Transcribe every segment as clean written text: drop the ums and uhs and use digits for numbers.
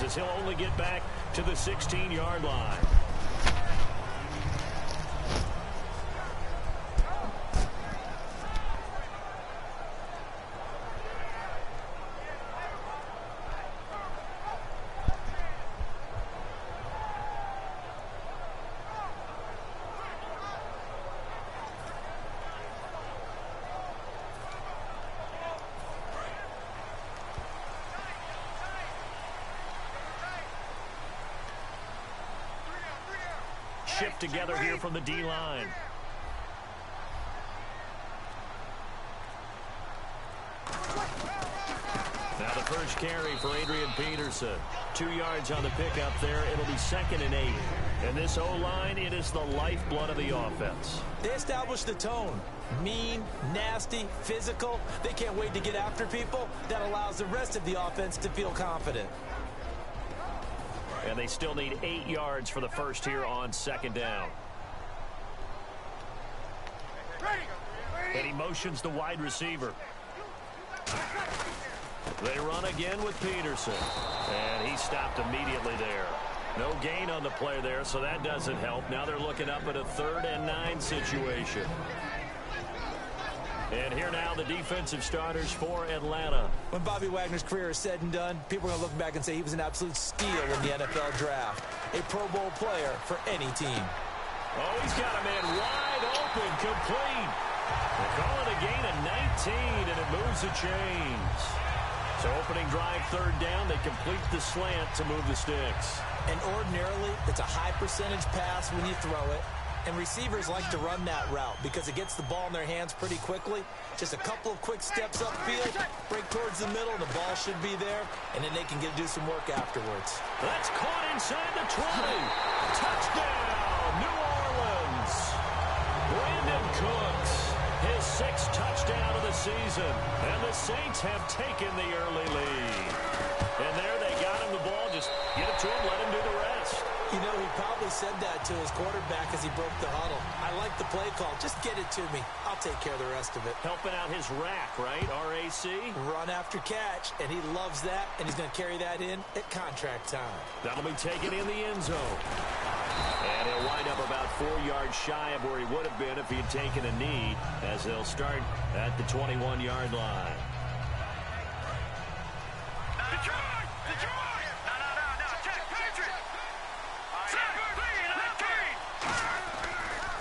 as he'll only get back to the 16-yard line. Shift together here from the D-line. Now the first carry for Adrian Peterson. 2 yards on the pickup there. It'll be 2nd and 8. And this O-line, it is the lifeblood of the offense. They established the tone. Mean, nasty, physical. They can't wait to get after people. That allows the rest of the offense to feel confident. And they still need 8 yards for the first here on 2nd down. And he motions the wide receiver. They run again with Peterson. And he stopped immediately there. No gain on the play there, so that doesn't help. Now they're looking up at a 3rd and 9 situation. And here now the defensive starters for Atlanta. When Bobby Wagner's career is said and done, people are going to look back and say he was an absolute steal in the NFL draft. A Pro Bowl player for any team. Oh, he's got a man wide open, complete. They're calling a gain of 19, and it moves the chains. So opening drive 3rd down, they complete the slant to move the sticks. And ordinarily, it's a high percentage pass when you throw it. And receivers like to run that route because it gets the ball in their hands pretty quickly. Just a couple of quick steps upfield, break towards the middle, the ball should be there, and then they can do some work afterwards. That's caught inside the 20. Touchdown, New Orleans. Brandon Cooks, his 6th touchdown of the season. And the Saints have taken the early lead. And there they got him the ball. Just get it to him, let him do the rest. You know, he probably said that to his quarterback as he broke the huddle. I like the play call. Just get it to me. I'll take care of the rest of it. Helping out his rack, right? RAC? Run after catch, and he loves that, and he's going to carry that in at contract time. That'll be taken in the end zone. And he'll wind up about 4 yards shy of where he would have been if he had taken a knee, as they'll start at the 21-yard line.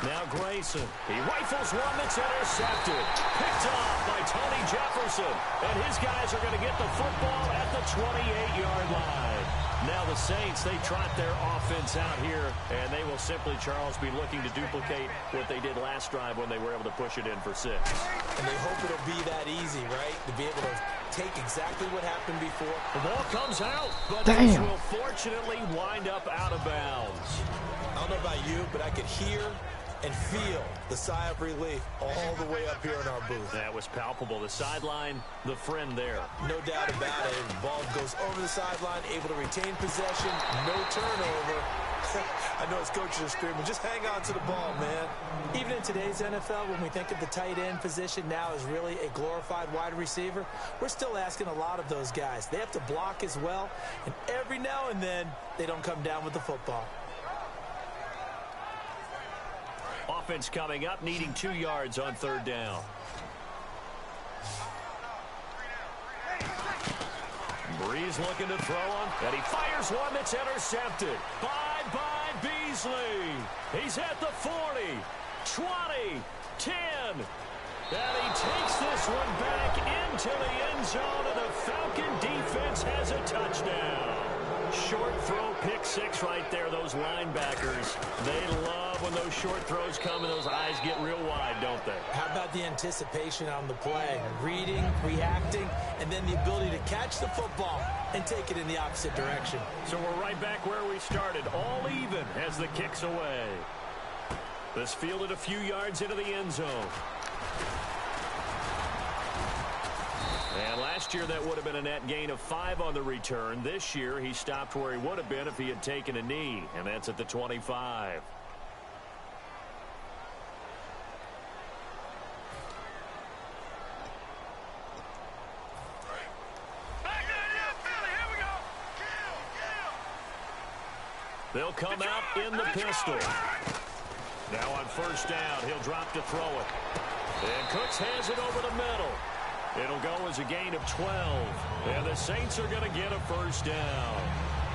Now Grayson, he rifles one that's intercepted. Picked off by Tony Jefferson. And his guys are going to get the football at the 28-yard line. Now the Saints, they trot their offense out here, and they will simply, Charles, be looking to duplicate what they did last drive when they were able to push it in for 6. And they hope it'll be that easy, right? To be able to take exactly what happened before. The ball comes out, but this will fortunately wind up out of bounds. I don't know about you, but I could hear and feel the sigh of relief all the way up here in our booth. That was palpable. The sideline, the friend there. No doubt about it. The ball goes over the sideline, able to retain possession, no turnover. I know his coaches are screaming, just hang on to the ball, man. Even in today's NFL, when we think of the tight end position now as really a glorified wide receiver, we're still asking a lot of those guys. They have to block as well, and every now and then, they don't come down with the football. Offense coming up, needing 2 yards on 3rd down. Breeze looking to throw him, and he fires one that's intercepted. By Beasley. He's at the 40, 20, 10. And he takes this one back into the end zone, and the Falcon defense has a touchdown. Short throw, pick 6 right there. Those linebackers, they love when those short throws come and those eyes get real wide, don't they? How about the anticipation on the play? Reading, reacting, and then the ability to catch the football and take it in the opposite direction. So we're right back where we started, all even as the kick's away. This fielded a few yards into the end zone. And last year, that would have been a net gain of 5 on the return. This year, he stopped where he would have been if he had taken a knee, and that's at the 25. They'll come out in the pistol. Now on first down, he'll drop to throw it. And Cooks has it over the middle. It'll go as a gain of 12. And the Saints are going to get a first down.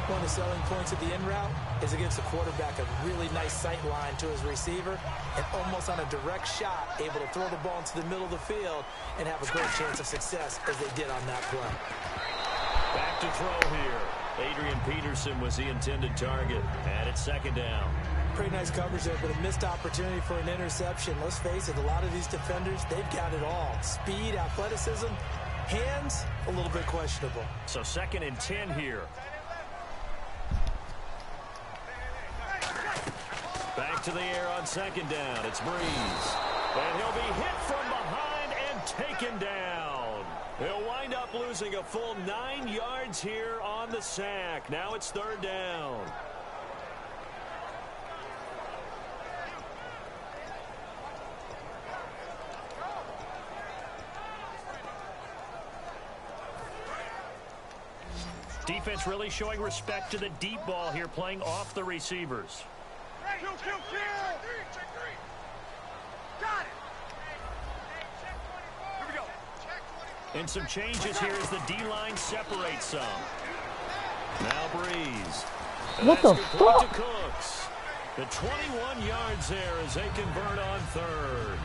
One of the selling points of the in route is against the quarterback, a really nice sight line to his receiver, and almost on a direct shot, able to throw the ball into the middle of the field and have a great chance of success as they did on that play. Back to throw here. Adrian Peterson was the intended target, and it's second down. Pretty nice coverage there, but a missed opportunity for an interception. Let's face it, a lot of these defenders, they've got it all. Speed, athleticism, hands, a little bit questionable. So 2nd and 10 here. Back to the air on second down. It's Breeze. And he'll be hit from behind and taken down. He'll wind up losing a full 9 yards here on the sack. Now it's 3rd down. Defense really showing respect to the deep ball here, playing off the receivers. And some changes here as the D-line separates some. Now Breeze. What the fuck? To Cooks. The 21 yards there as they convert on 3rd.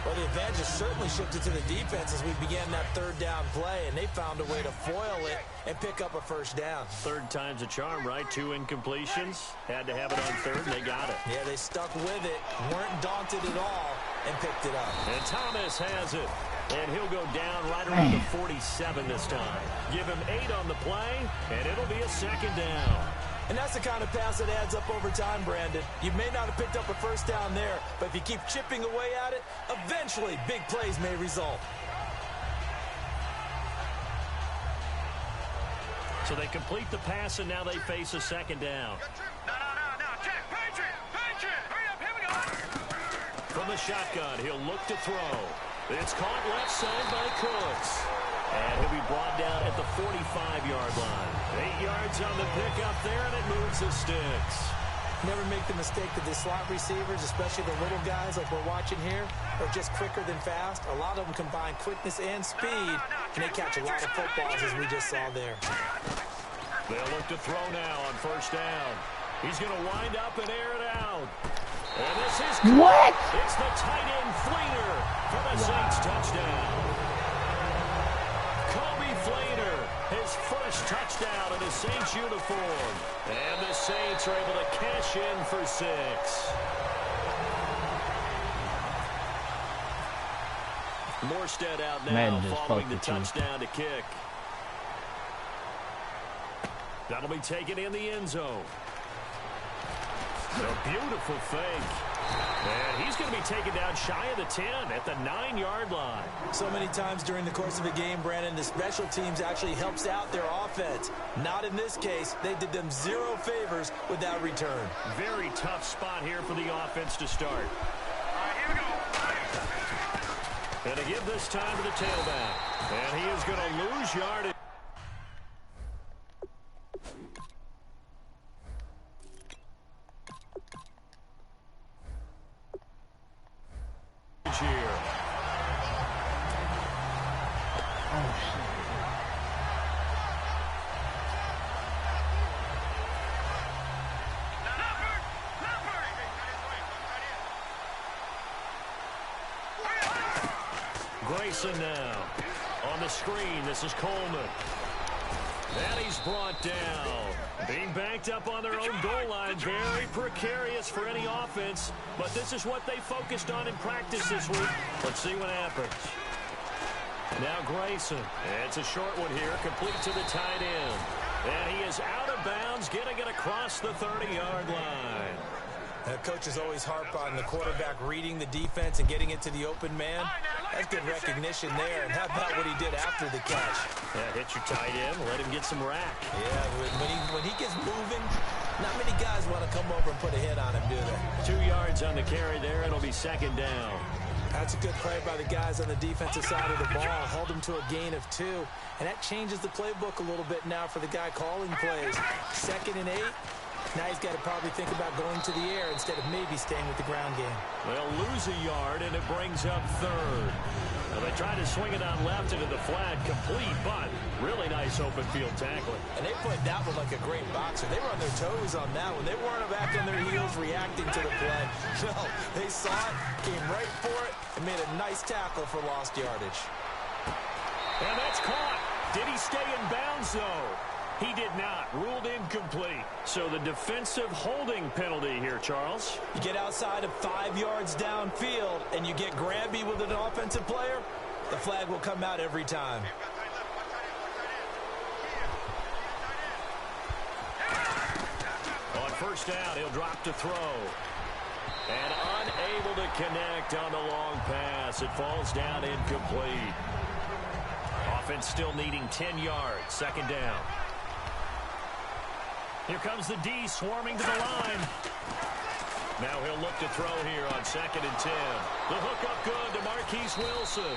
Well, the advantage has certainly shifted to the defense as we began that 3rd down play, and they found a way to foil it and pick up a first down. 3rd time's a charm, right? 2 incompletions. Had to have it on 3rd, and they got it. Yeah, they stuck with it, weren't daunted at all, and picked it up. And Thomas has it. And he'll go down right around the 47 this time. Give him 8 on the play, and it'll be a 2nd down. And that's the kind of pass that adds up over time, Brandon. You may not have picked up a first down there, but if you keep chipping away at it, eventually big plays may result. So they complete the pass, and now they face a 2nd down. No. Check. Patriot. Hurry up. Here we go. From the shotgun, he'll look to throw. It's caught left side by Cooks. And he'll be brought down at the 45-yard line. 8 yards on the pickup there, and it moves the sticks. Never make the mistake that the slot receivers, especially the little guys like we're watching here, are just quicker than fast. A lot of them combine quickness and speed, and they catch a lot of footballs, as we just saw there. They'll look to throw now on first down. He's going to wind up and air it out. And this is what? It's the tight end Fleener for the Saints touchdown. Kobe Fleener, his first touchdown in a Saints uniform. And the Saints are able to cash in for 6. Morstead out now following the touchdown to kick. That'll be taken in the end zone. A beautiful fake. And he's going to be taken down shy of the 10 at the 9-yard line. So many times during the course of a game, Brandon, the special teams actually helps out their offense. Not in this case. They did them 0 favors with that return. Very tough spot here for the offense to start. Here we go. And to give this time to the tailback. And he is going to lose yardage. Here. Grayson now on the screen. This is Coleman. And he's brought down. Being banked up on their own goal line. Very precarious for any offense. But this is what they focused on in practice this week. Let's see what happens. Now Grayson. It's a short one here. Complete to the tight end. And he is out of bounds, getting it across the 30-yard line. Coaches always harp on the quarterback reading the defense and getting it to the open man. That's good recognition there. And how about what he did after the catch? Yeah, hit your tight end, let him get some rack. Yeah, when he gets moving, not many guys want to come over and put a hit on him, do they? 2 yards on the carry there. It'll be second down. That's a good play by the guys on the defensive side of the ball. Held him to a gain of 2. And that changes the playbook a little bit now for the guy calling plays. 2nd and 8. Now he's got to probably think about going to the air instead of maybe staying with the ground game. They'll lose a yard, and it brings up third. Now they try to swing it on left into the flat, complete, but really nice open field tackling. And they played that one like a great boxer. They were on their toes on that one. They weren't back on their heels reacting to the play. No, they saw it, came right for it, and made a nice tackle for lost yardage. And that's caught. Did he stay in bounds, though? He did not. Ruled incomplete. So the defensive holding penalty here, Charles. You get outside of 5 yards downfield and you get grabby with an offensive player, the flag will come out every time. On first down, he'll drop to throw. And unable to connect on the long pass. It falls down incomplete. Offense still needing 10 yards. Second down. Here comes the D swarming to the line. Now he'll look to throw here on 2nd and 10. The hook up good to Marquise Wilson.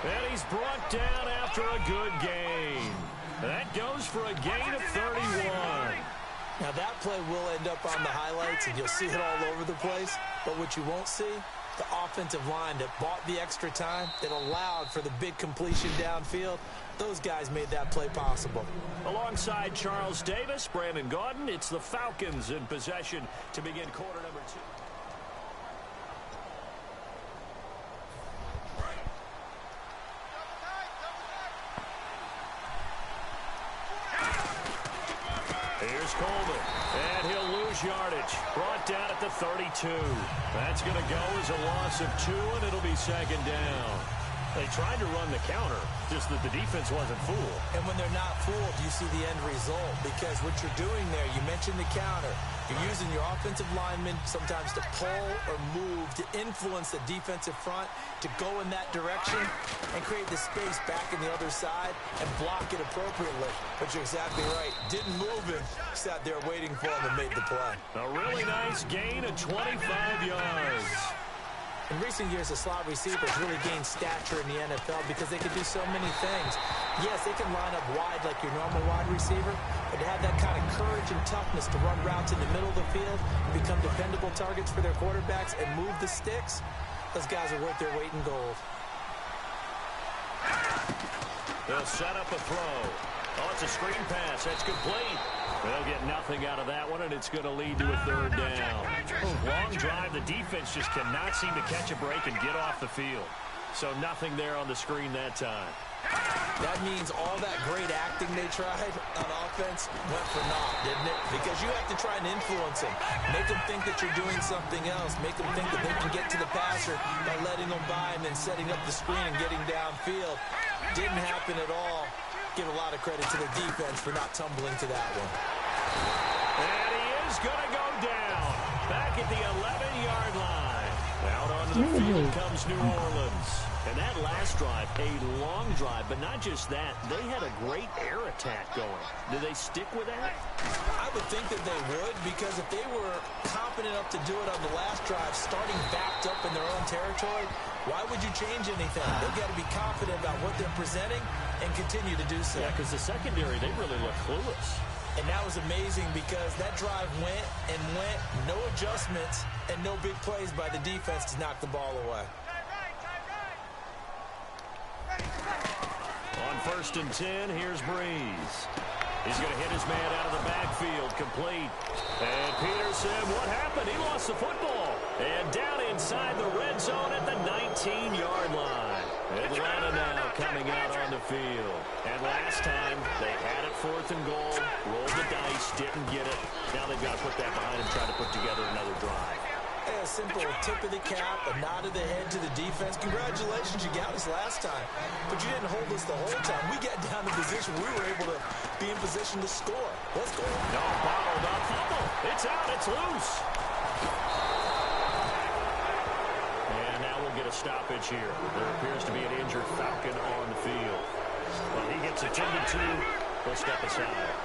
And he's brought down after a good gain. That goes for a gain of 31. Now that play will end up on the highlights and you'll see it all over the place. But what you won't see, the offensive line that bought the extra time, that allowed for the big completion downfield, those guys made that play possible. Alongside Charles Davis, Brandon Gaudin, it's the Falcons in possession to begin quarter number 2. Here's Coleman, and he'll lose yardage. Brought down at the 32. That's going to go as a loss of 2, and it'll be second down. They tried to run the counter, just that the defense wasn't fooled. And when they're not fooled, you see the end result. Because what you're doing there, you mentioned the counter. You're using your offensive linemen sometimes to pull or move, to influence the defensive front, to go in that direction and create the space back in the other side and block it appropriately. But you're exactly right. Didn't move him. Sat there waiting for him and made the play. A really nice gain of 25 yards. In recent years, the slot receivers really gained stature in the NFL because they can do so many things. Yes, they can line up wide like your normal wide receiver, but to have that kind of courage and toughness to run routes in the middle of the field and become dependable targets for their quarterbacks and move the sticks, those guys are worth their weight in gold. They'll set up a throw. Oh, it's a screen pass. That's complete. They'll get nothing out of that one, and it's going to lead to a third down. Long drive. The defense just cannot seem to catch a break and get off the field. So nothing there on the screen that time. That means all that great acting they tried on offense went for naught, didn't it? Because you have to try and influence them. Make them think that you're doing something else. Make them think that they can get to the passer by letting them by and then setting up the screen and getting downfield. Didn't happen at all. Give a lot of credit to the defense for not tumbling to that one. And he is going to go down. Back at the 11-yard line. Out onto the field comes New Orleans. And that last drive, a long drive, but not just that. They had a great air attack going. Do they stick with that? I would think that they would, because if they were confident enough to do it on the last drive, starting backed up in their own territory, why would you change anything? They've got to be confident about what they're presenting and continue to do so. Yeah, because the secondary, they really look clueless. And that was amazing because that drive went and went, no adjustments, and no big plays by the defense to knock the ball away. On 1st and 10, here's Breeze. He's going to hit his man out of the backfield, complete. And Peterson, what happened? He lost the football. And down inside the red zone at the 19-yard line. Atlanta now coming out on the field. And last time, they had it 4th and goal, rolled the dice, didn't get it. Now they've got to put that behind and try to put together another drive. A simple tip of the cap, a nod of the head to the defense. Congratulations, you got us last time. But you didn't hold us the whole time. We got down to position. We were able to be in position to score. Let's go. No, bottled up. Fumble. It's out. It's loose. And now we'll get a stoppage here. There appears to be an injured Falcon on the field. Well, he gets attended to. He'll step aside.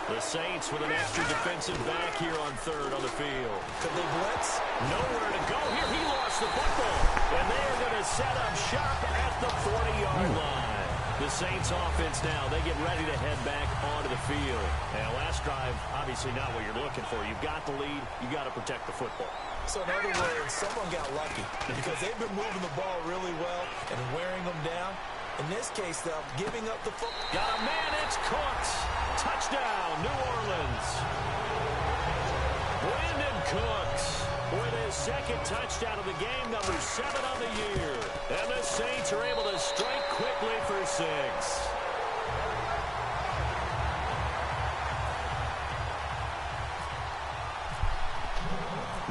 The Saints with an extra defensive back here on 3rd on the field. Could they blitz? Nowhere to go here. He lost the football. And they are going to set up shop at the 40-yard line. The Saints offense now, they get ready to head back onto the field. And last drive, obviously not what you're looking for. You've got the lead. You've got to protect the football. So in other words, someone got lucky because they've been moving the ball really well and wearing them down. In this case, though, giving up the football. Got a man, it's Cooks. Touchdown, New Orleans. Brandon Cooks with his second touchdown of the game, number 7 on the year. And the Saints are able to strike quickly for 6.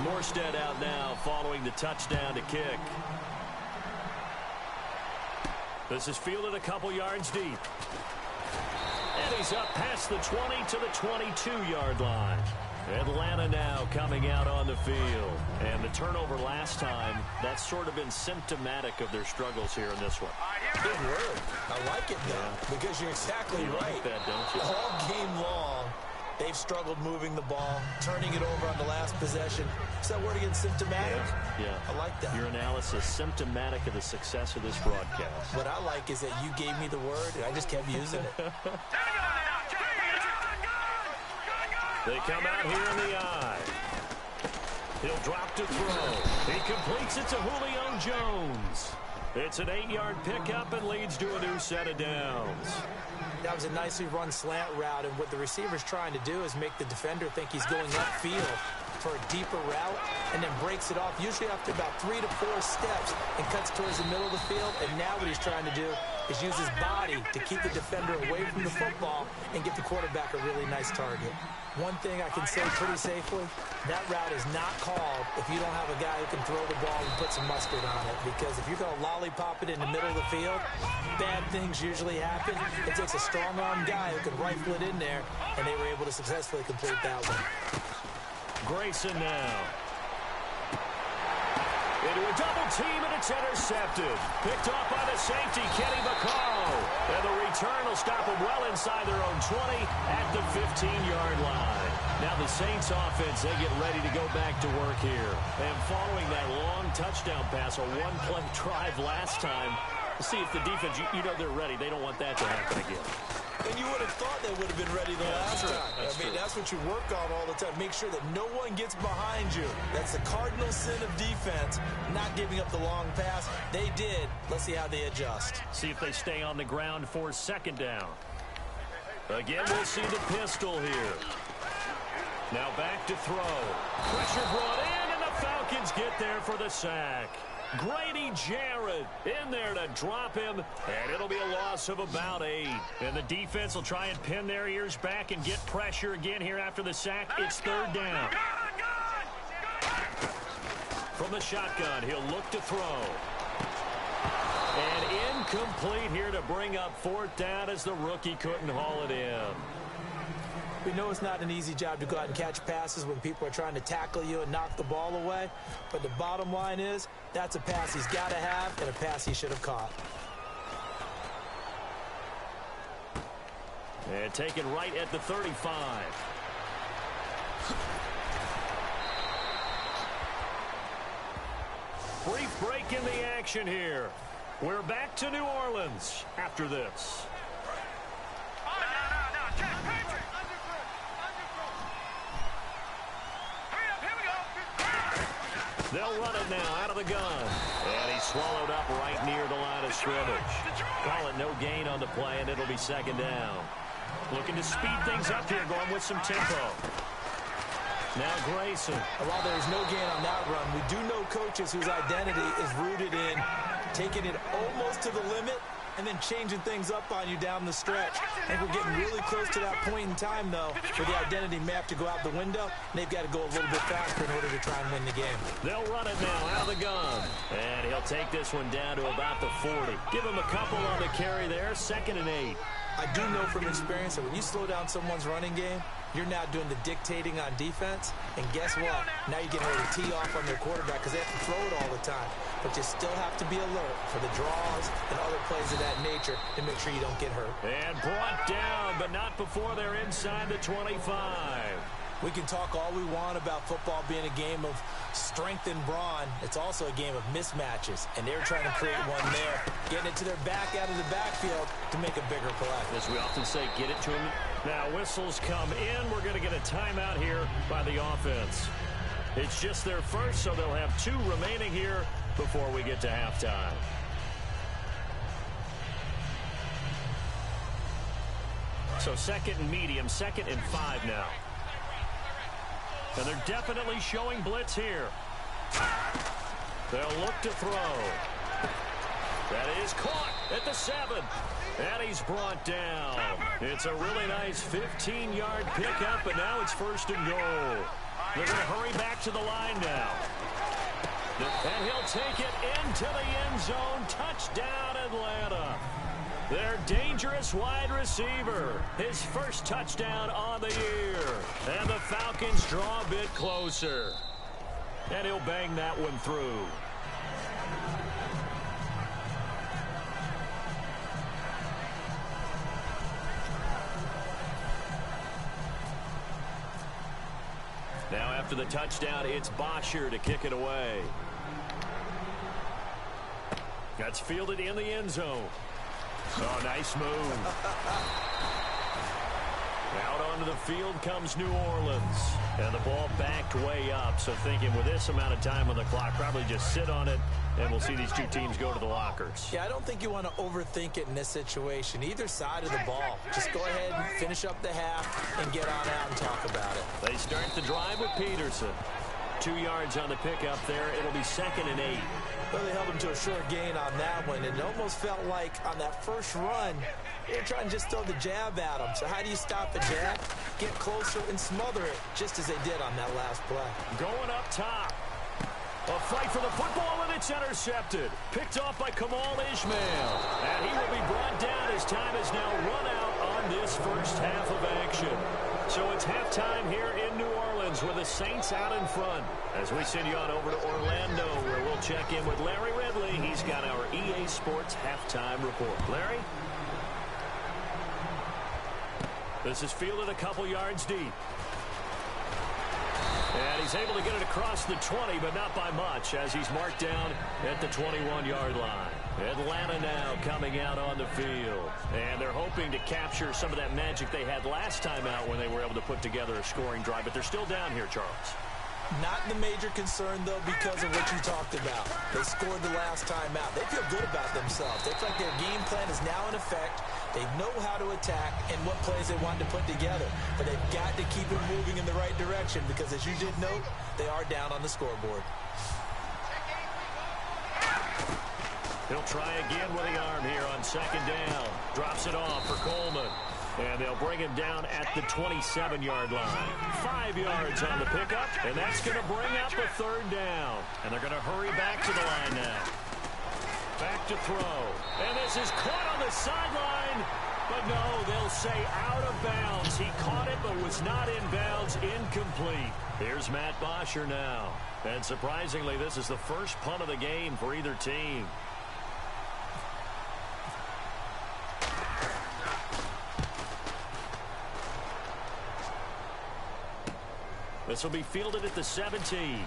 Morstead out now following the touchdown to kick. This is fielded a couple yards deep. And he's up past the 20 to the 22-yard line. Atlanta now coming out on the field. And the turnover last time, that's sort of been symptomatic of their struggles here in this one. Good word. I like it, though, because you're exactly right. Like that, don't you? All game long, they've struggled moving the ball, turning it over on the last possession. Is that word again, symptomatic? Yeah. I like that. Your analysis, symptomatic of the success of this broadcast. What I like is that you gave me the word, and I just kept using it. They come out here in the eye. He'll drop to throw. He completes it to Julio Jones. It's an 8-yard pickup and leads to a new set of downs. That was a nicely run slant route, and what the receiver's trying to do is make the defender think he's going upfield for a deeper route, and then breaks it off, usually after about 3 to 4 steps, and cuts towards the middle of the field. And now what he's trying to do is use his body to keep the defender away from the football and give the quarterback a really nice target. One thing I can say pretty safely, that route is not called if you don't have a guy who can throw the ball and put some mustard on it. Because if you're going to lollipop it in the middle of the field, bad things usually happen. It takes a strong-arm guy who can rifle it in there, and they were able to successfully complete that one. Grayson now. Into a double team, and it's intercepted. Picked off by the safety, Kenny Vaccaro. And the return will stop them well inside their own 20 at the 15-yard line. Now the Saints offense, they get ready to go back to work here. And following that long touchdown pass, a one-play drive last time, see if the defense, you know they're ready. They don't want that to happen again. And you would have thought they would have been ready the last time. That's what you work on all the time. Make sure that no one gets behind you. That's the cardinal sin of defense, not giving up the long pass. They did. Let's see how they adjust. See if they stay on the ground for second down. Again, we'll see the pistol here. Now back to throw. Pressure brought in, and the Falcons get there for the sack. Grady Jarrett in there to drop him, and it'll be a loss of about 8. And the defense will try and pin their ears back and get pressure again here after the sack. It's third down. From the shotgun, he'll look to throw. And incomplete here to bring up fourth down as the rookie couldn't haul it in. We know it's not an easy job to go out and catch passes when people are trying to tackle you and knock the ball away. But the bottom line is, that's a pass he's got to have and a pass he should have caught. And taken right at the 35. Brief break in the action here. We're back to New Orleans after this. They'll run it now out of the gun. And he's swallowed up right near the line of scrimmage. Call it no gain on the play, and it'll be second down. Looking to speed things up here, going with some tempo. Now Grayson. While there's no gain on that run, we do know coaches whose identity is rooted in taking it almost to the limit and then changing things up on you down the stretch. I think we're getting really close to that point in time, though, where the identity map to go out the window, and they've got to go a little bit faster in order to try and win the game. They'll run it now out of the gun. And he'll take this one down to about the 40. Give him a couple on the carry there, 2nd and 8. I do know from experience that when you slow down someone's running game, you're now doing the dictating on defense. And guess what? Now you're getting ready to tee off on their quarterback because they have to throw it all the time. But you still have to be alert for the draws and other plays of that nature to make sure you don't get hurt. And brought down, but not before they're inside the 25. We can talk all we want about football being a game of strength and brawn. It's also a game of mismatches, and they're trying to create one there, getting it to their back out of the backfield to make a bigger play. As we often say, get it to him. Now whistles come in. We're going to get a timeout here by the offense. It's just their first, so they'll have 2 remaining here before we get to halftime. So 2nd and medium, 2nd and 5 now. And they're definitely showing blitz here. They'll look to throw. That is caught at the 7. And he's brought down. It's a really nice 15-yard pickup, and now it's 1st and goal. They're going to hurry back to the line now. And he'll take it into the end zone. Touchdown, Atlanta. Their dangerous wide receiver. His first touchdown on the year. And the Falcons draw a bit closer. And he'll bang that one through. Now after the touchdown, it's Bosher to kick it away. That's fielded in the end zone. Oh, nice move. Out onto the field comes New Orleans. And the ball backed way up. So thinking with this amount of time on the clock, probably just sit on it, and we'll see these 2 teams go to the lockers. Yeah, I don't think you want to overthink it in this situation. Either side of the ball. Just go ahead and finish up the half and get on out and talk about it. They start the drive with Peterson. 2 yards on the pickup there. It'll be 2nd and 8. Well, they held him to a short gain on that one. And it almost felt like on that first run, they were trying to just throw the jab at him. So how do you stop a jab? Get closer and smother it, just as they did on that last play. Going up top. A fight for the football, and it's intercepted. Picked off by Kamal Ishmael. And he will be brought down as time is now run out on this first half of action. So it's halftime here in New Orleans with the Saints out in front. As we send you on over to Orlando, where we'll check in with Larry Ridley. He's got our EA Sports halftime report. Larry? This is fielded a couple yards deep. And he's able to get it across the 20, but not by much, as he's marked down at the 21-yard line. Atlanta now coming out on the field. And they're hoping to capture some of that magic they had last time out when they were able to put together a scoring drive. But they're still down here, Charles. Not the major concern, though, because of what you talked about. They scored the last time out. They feel good about themselves. They feel like their game plan is now in effect. They know how to attack and what plays they want to put together. But they've got to keep it moving in the right direction because, as you did note, they are down on the scoreboard. He'll try again with the arm here on 2nd down. Drops it off for Coleman. And they'll bring him down at the 27-yard line. 5 yards on the pickup, and that's going to bring up a 3rd down. And they're going to hurry back to the line now. Back to throw. And this is caught on the sideline. But no, they'll say out of bounds. He caught it, but was not in bounds. Incomplete. Here's Matt Bosher now. And surprisingly, this is the first punt of the game for either team. This will be fielded at the 17.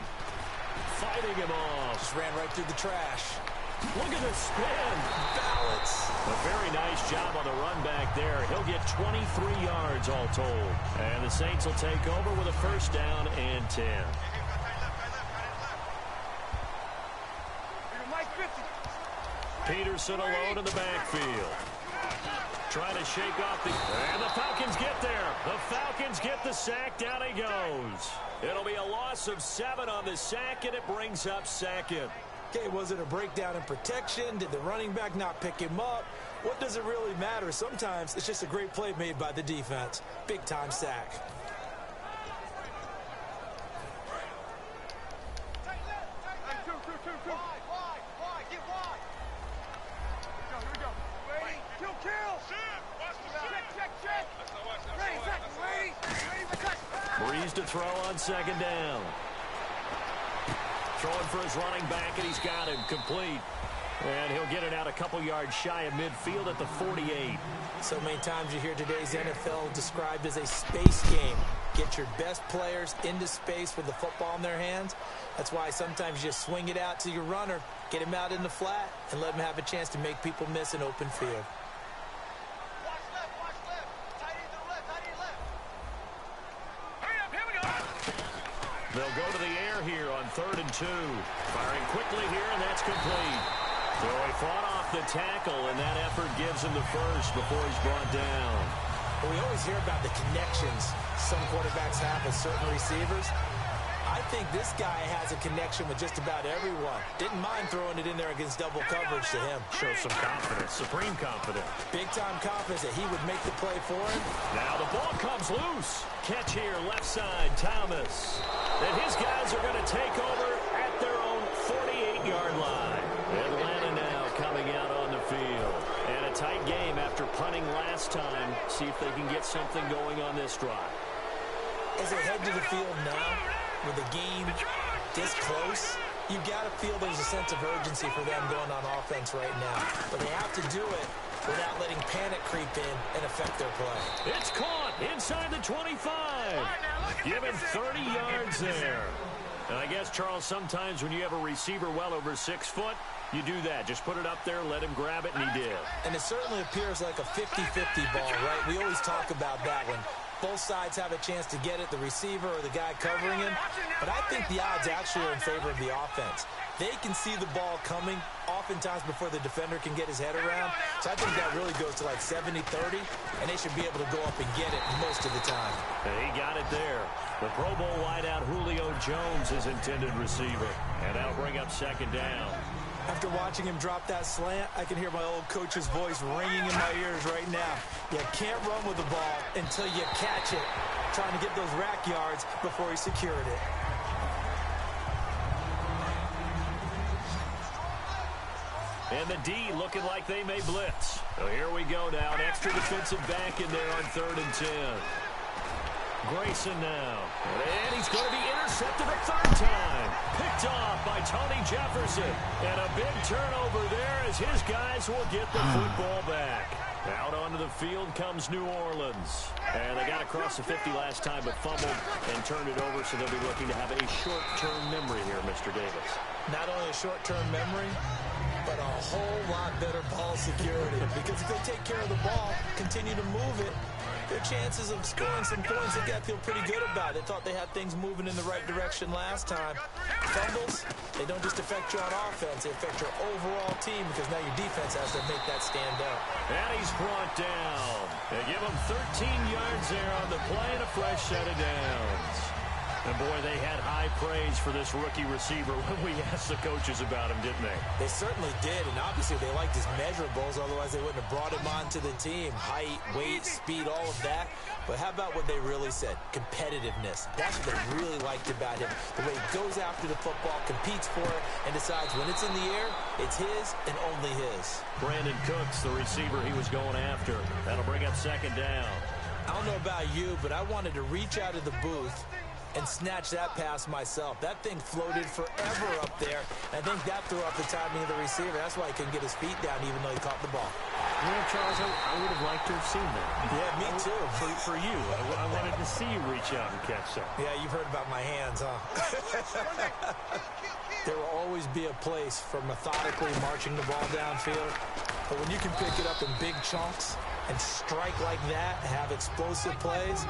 Fighting him off. Just ran right through the trash. Look at the spin. Balance. A very nice job on the run back there. He'll get 23 yards all told. And the Saints will take over with a 1st down and 10. Peterson alone in the backfield. Trying to shake off the... And the Falcons get there. The Falcons get the sack. Down he goes. It'll be a loss of 7 on the sack, and it brings up 2nd. Okay, was it a breakdown in protection? Did the running back not pick him up? What does it really matter? Sometimes it's just a great play made by the defense. Big-time sack. Breeze to throw on 2nd down. Throwing for his running back, and he's got him complete. And he'll get it out a couple yards shy of midfield at the 48. So many times you hear today's NFL described as a space game. Get your best players into space with the football in their hands. That's why sometimes you just swing it out to your runner, get him out in the flat, and let him have a chance to make people miss an open field. They'll go to the air here on 3rd and 2. Firing quickly here, and that's complete. So he fought off the tackle, and that effort gives him the first before he's brought down. Well, we always hear about the connections some quarterbacks have with certain receivers. I think this guy has a connection with just about everyone. Didn't mind throwing it in there against double coverage to him. Shows some confidence, supreme confidence. Big-time confidence that he would make the play for him. Now the ball comes loose. Catch here, left side, Thomas. And his guys are going to take over at their own 48-yard line. Atlanta now coming out on the field. And a tight game after punting last time. See if they can get something going on this drive. As they head to the field now, with the game this close, you got to feel there's a sense of urgency for them going on offense right now. But they have to do it without letting panic creep in and affect their play. It's caught inside the 25. Give him 30 yards there. And I guess, Charles, sometimes when you have a receiver well over 6 foot, you do that. Just put it up there, let him grab it, and he did. And it certainly appears like a 50-50 ball, right? We always talk about that one. Both sides have a chance to get it, the receiver or the guy covering him. But I think the odds actually are in favor of the offense. They can see the ball coming oftentimes before the defender can get his head around. So I think that really goes to like 70-30, and they should be able to go up and get it most of the time. And he got it there. The Pro Bowl wideout Julio Jones is intended receiver. And that'll bring up 2nd down. After watching him drop that slant, I can hear my old coach's voice ringing in my ears right now. You can't run with the ball until you catch it. Trying to get those rack yards before he secured it. And the D looking like they may blitz. So here we go now. An extra defensive back in there on 3rd and 10. Grayson now. And he's going to be intercepted a 3rd time. Picked off by Tony Jefferson. And a big turnover there as his guys will get the football back. Out onto the field comes New Orleans. And they got across the 50 last time but fumbled and turned it over, so they'll be looking to have a short-term memory here, Mr. Davis. Not only a short-term memory, but a whole lot better ball security. Because if they take care of the ball, continue to move it, their chances of scoring some points, they got to feel pretty good about it. They thought they had things moving in the right direction last time. Fumbles, they don't just affect you on offense, they affect your overall team because now your defense has to make that stand up. And he's brought down. They give him 13 yards there on the play and a fresh set of downs. And, boy, they had high praise for this rookie receiver when we asked the coaches about him, didn't they? They certainly did, and obviously they liked his measurables, otherwise they wouldn't have brought him onto the team. Height, weight, speed, all of that. But how about what they really said? Competitiveness. That's what they really liked about him. The way he goes after the football, competes for it, and decides when it's in the air, it's his and only his. Brandon Cooks, the receiver he was going after. That'll bring up 2nd down. I don't know about you, but I wanted to reach out of the booth and snatch that pass myself. That thing floated forever up there. I think that threw off the timing of the receiver. That's why he couldn't get his feet down even though he caught the ball. Well, Charles, I would have liked to have seen that. Yeah, me too. For you. I wanted to see you reach out and catch that. Yeah, you've heard about my hands, huh? There will always be a place for methodically marching the ball downfield. But when you can pick it up in big chunks and strike like that, have explosive plays,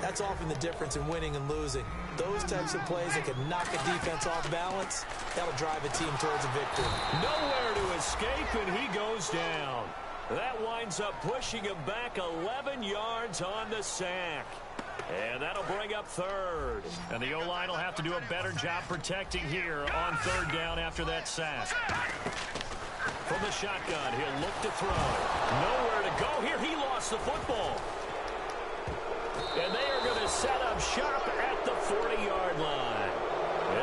that's often the difference in winning and losing. Those types of plays that can knock a defense off balance, that'll drive a team towards a victory. Nowhere to escape, and he goes down. That winds up pushing him back 11 yards on the sack. And that'll bring up 3rd. And the O-line will have to do a better job protecting here on 3rd down after that sack. From the shotgun, he'll look to throw. Nowhere to go here. He lost the football. And they are going to set up shop at the 40-yard line.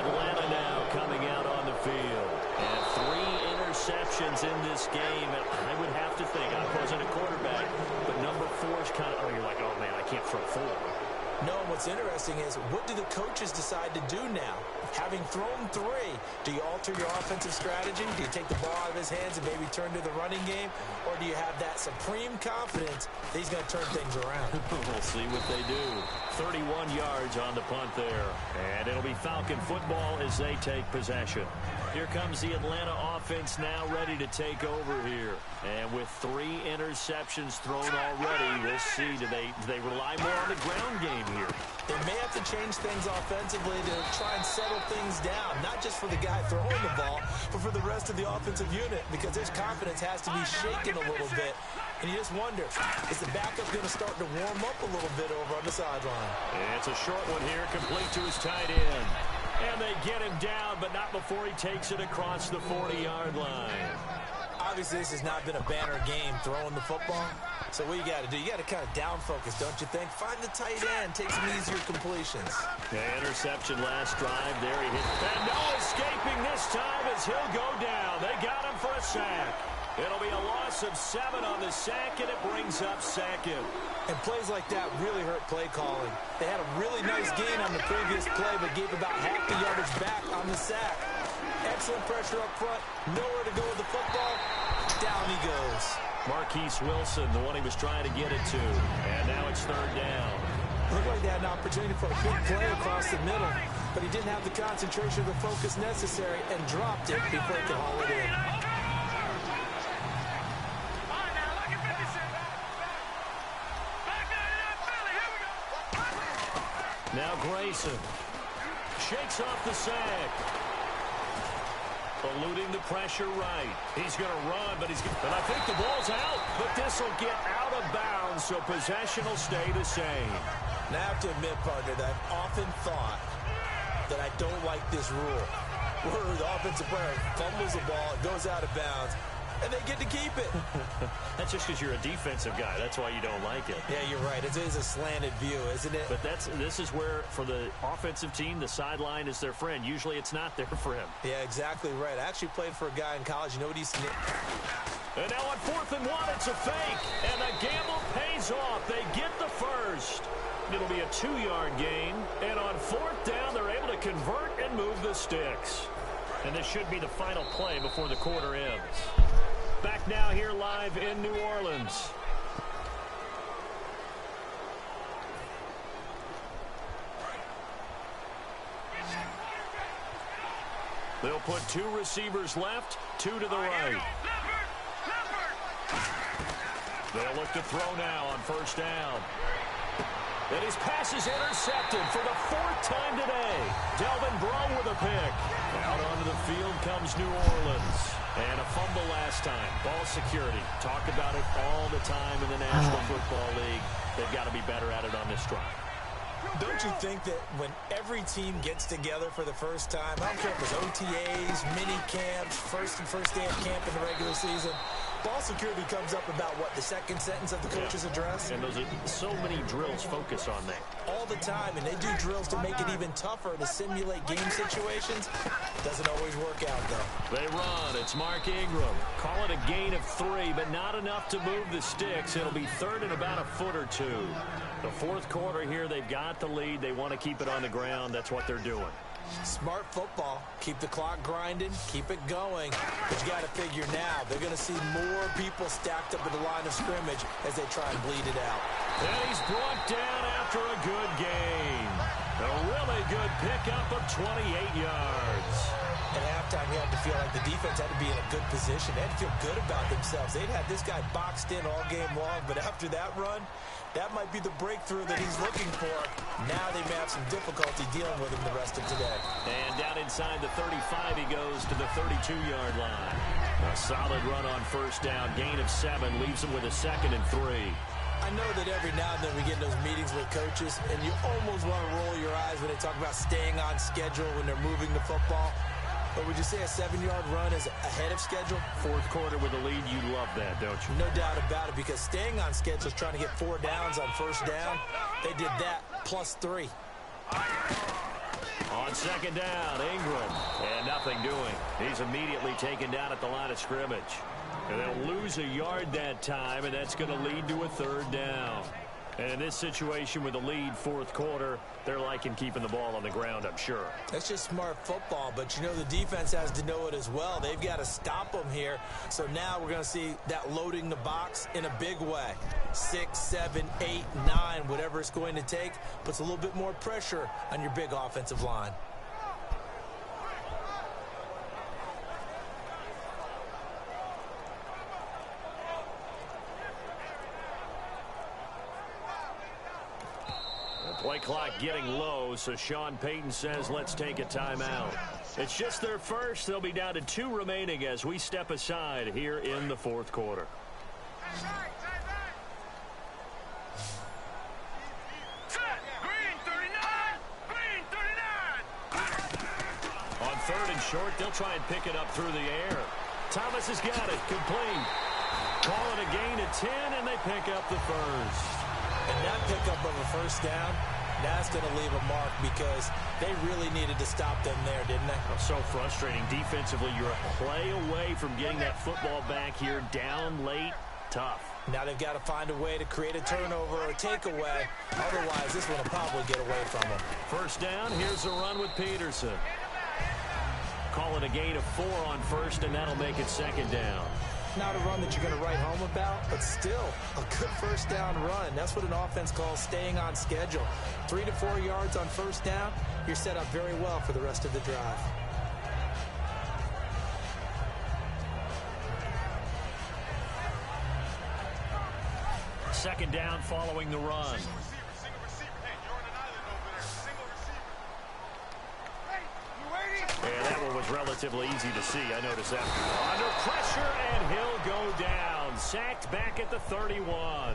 Atlanta now coming out on the field. And 3 interceptions in this game. And I would have to think, I wasn't a quarterback, but number 4 is kind of, oh, you're like, oh, man, I can't throw 4. No, what's interesting is, what do the coaches decide to do now? Having thrown 3, do you alter your offensive strategy? Do you take the ball out of his hands and maybe turn to the running game? Or do you have that supreme confidence that he's going to turn things around? We'll see what they do. 31 yards on the punt there. And it'll be Falcon football as they take possession. Here comes the Atlanta offense now ready to take over here. And with 3 interceptions thrown already, we'll see, do they rely more on the ground game here? They may have to change things offensively to try and settle things down, not just for the guy throwing the ball, but for the rest of the offensive unit, because his confidence has to be shaken a little bit. And you just wonder, is the backup going to start to warm up a little bit over on the sideline? It's a short one here, complete to his tight end. And they get him down, but not before he takes it across the 40-yard line. Obviously, this has not been a banner game throwing the football. So what you got to do, you got to kind of down focus, don't you think? Find the tight end, take some easier completions. The interception last drive. There he hit. And no escaping this time as he'll go down. They got him for a sack. It'll be a loss of 7 on the sack, and it brings up second. And plays like that really hurt play calling. They had a really nice gain on the previous play, but gave about half the yardage back on the sack. Excellent pressure up front. Nowhere to go with the football. Down he goes. Marquise Wilson, the one he was trying to get it to. And now it's 3rd down. Looked like they had an opportunity for a big play across the middle, but he didn't have the concentration or the focus necessary and dropped it before he could haul it in. Now Grayson shakes off the sack. Eluding the pressure right. He's going to run, but and I think the ball's out. But this will get out of bounds, so possession will stay the same. Now I have to admit, partner, that I've often thought that I don't like this rule, where the offensive player fumbles the ball, it goes out of bounds, and they get to keep it. That's just because you're a defensive guy. That's why you don't like it. Yeah, you're right. It is a slanted view, isn't it? But this is where, for the offensive team, the sideline is their friend. Usually it's not there for him. Yeah, exactly right. I actually played for a guy in college. You know what he's... And now on 4th and 1, it's a fake. And the gamble pays off. They get the first. It'll be a 2-yard gain. And on 4th down, they're able to convert and move the sticks. And this should be the final play before the quarter ends. Back now here live in New Orleans. They'll put 2 receivers left, 2 to the right. They'll look to throw now on 1st down. And his pass is intercepted for the 4th time today. Delvin Breaux with a pick. Out onto the field comes New Orleans. And a fumble last time. Ball security. Talk about it all the time in the National Football League. They've got to be better at it on this drive. Don't you think that when every team gets together for the first time, I don't care if it's OTAs, mini camps, first day of camp in the regular season, ball security comes up about, what, the second sentence of the coach's address? And those are so many drills focus on that. All the time, and they do drills to make it even tougher to simulate game situations. Doesn't always work out, though. They run. It's Mark Ingram. Call it a gain of 3, but not enough to move the sticks. It'll be 3rd and about a foot or 2. The 4th quarter here, they've got the lead. They want to keep it on the ground. That's what they're doing. Smart football. Keep the clock grinding. Keep it going. But you got to figure now, they're going to see more people stacked up at the line of scrimmage as they try and bleed it out. And he's brought down after a good gain. A really good pickup of 28 yards. At halftime, you had to feel like the defense had to be in a good position. They had to feel good about themselves. They'd had this guy boxed in all game long, but after that run, that might be the breakthrough that he's looking for. Now they may have some difficulty dealing with him the rest of today. And down inside the 35, he goes to the 32-yard line. A solid run on 1st down. Gain of 7 leaves him with a 2nd and 3. I know that every now and then we get in those meetings with coaches, and you almost want to roll your eyes when they talk about staying on schedule when they're moving the football. But would you say a 7-yard run is ahead of schedule? 4th quarter with a lead, you love that, don't you? No doubt about it, because staying on schedule is trying to get 4 downs on 1st down. They did that, plus 3. On 2nd down, Ingram. And nothing doing. He's immediately taken down at the line of scrimmage. And they'll lose a yard that time, and that's going to lead to a 3rd down. And in this situation with the lead fourth quarter, they're liking keeping the ball on the ground, I'm sure. That's just smart football, but you know the defense has to know it as well. They've got to stop them here. So now we're going to see that loading the box in a big way. 6, 7, 8, 9, whatever it's going to take, puts a little bit more pressure on your big offensive line. Play clock getting low, so Sean Payton says let's take a timeout. It's just their first. They'll be down to 2 remaining as we step aside here in the fourth quarter. On third and short, they'll try and pick it up through the air. Thomas has got it. Complete. Call it a gain of 10, and they pick up the first. And that pickup of a first down, that's going to leave a mark because they really needed to stop them there, didn't they? Oh, so frustrating. Defensively, you're a play away from getting that football back here. Down late, tough. Now they've got to find a way to create a turnover or a takeaway. Otherwise, this one will probably get away from them. First down, here's a run with Peterson. Call it a gain of 4 on first, and that'll make it second down. Not a run that you're going to write home about, but still a good first down run. That's what an offense calls staying on schedule. 3 to 4 yards on first down, you're set up very well for the rest of the drive. Second down following the run. Yeah, that one was relatively easy to see. I noticed that. Under pressure, and he'll go down. Sacked back at the 31.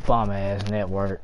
Bomb ass network.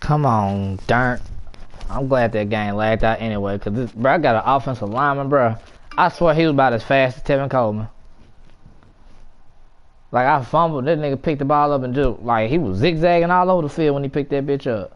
Come on, darn. I'm glad that game lagged out anyway, cause this, bro, I got an offensive lineman, bro. I swear he was about as fast as Tevin Coleman. Like, I fumbled, that nigga picked the ball up and just, like, he was zigzagging all over the field when he picked that bitch up.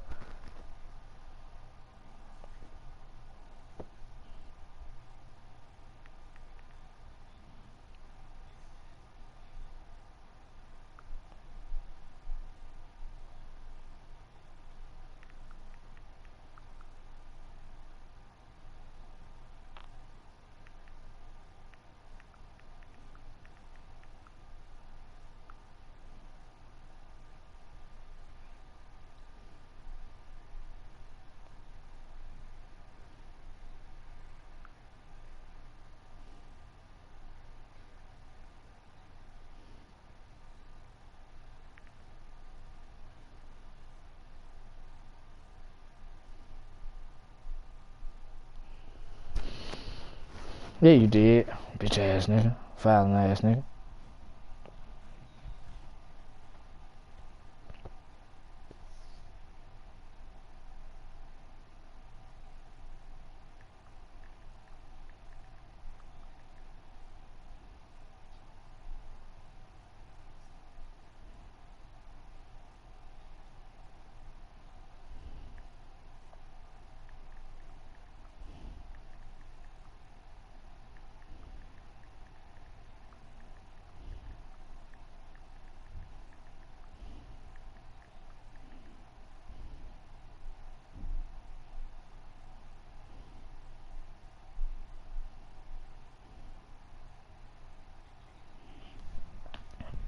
Yeah, you did. Bitch ass nigga. Fouling ass nigga.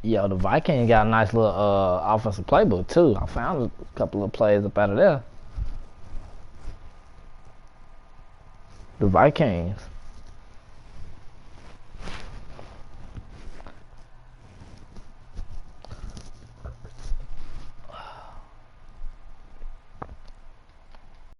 Yo, the Vikings got a nice little offensive playbook too. I found a couple of plays up out of there. The Vikings.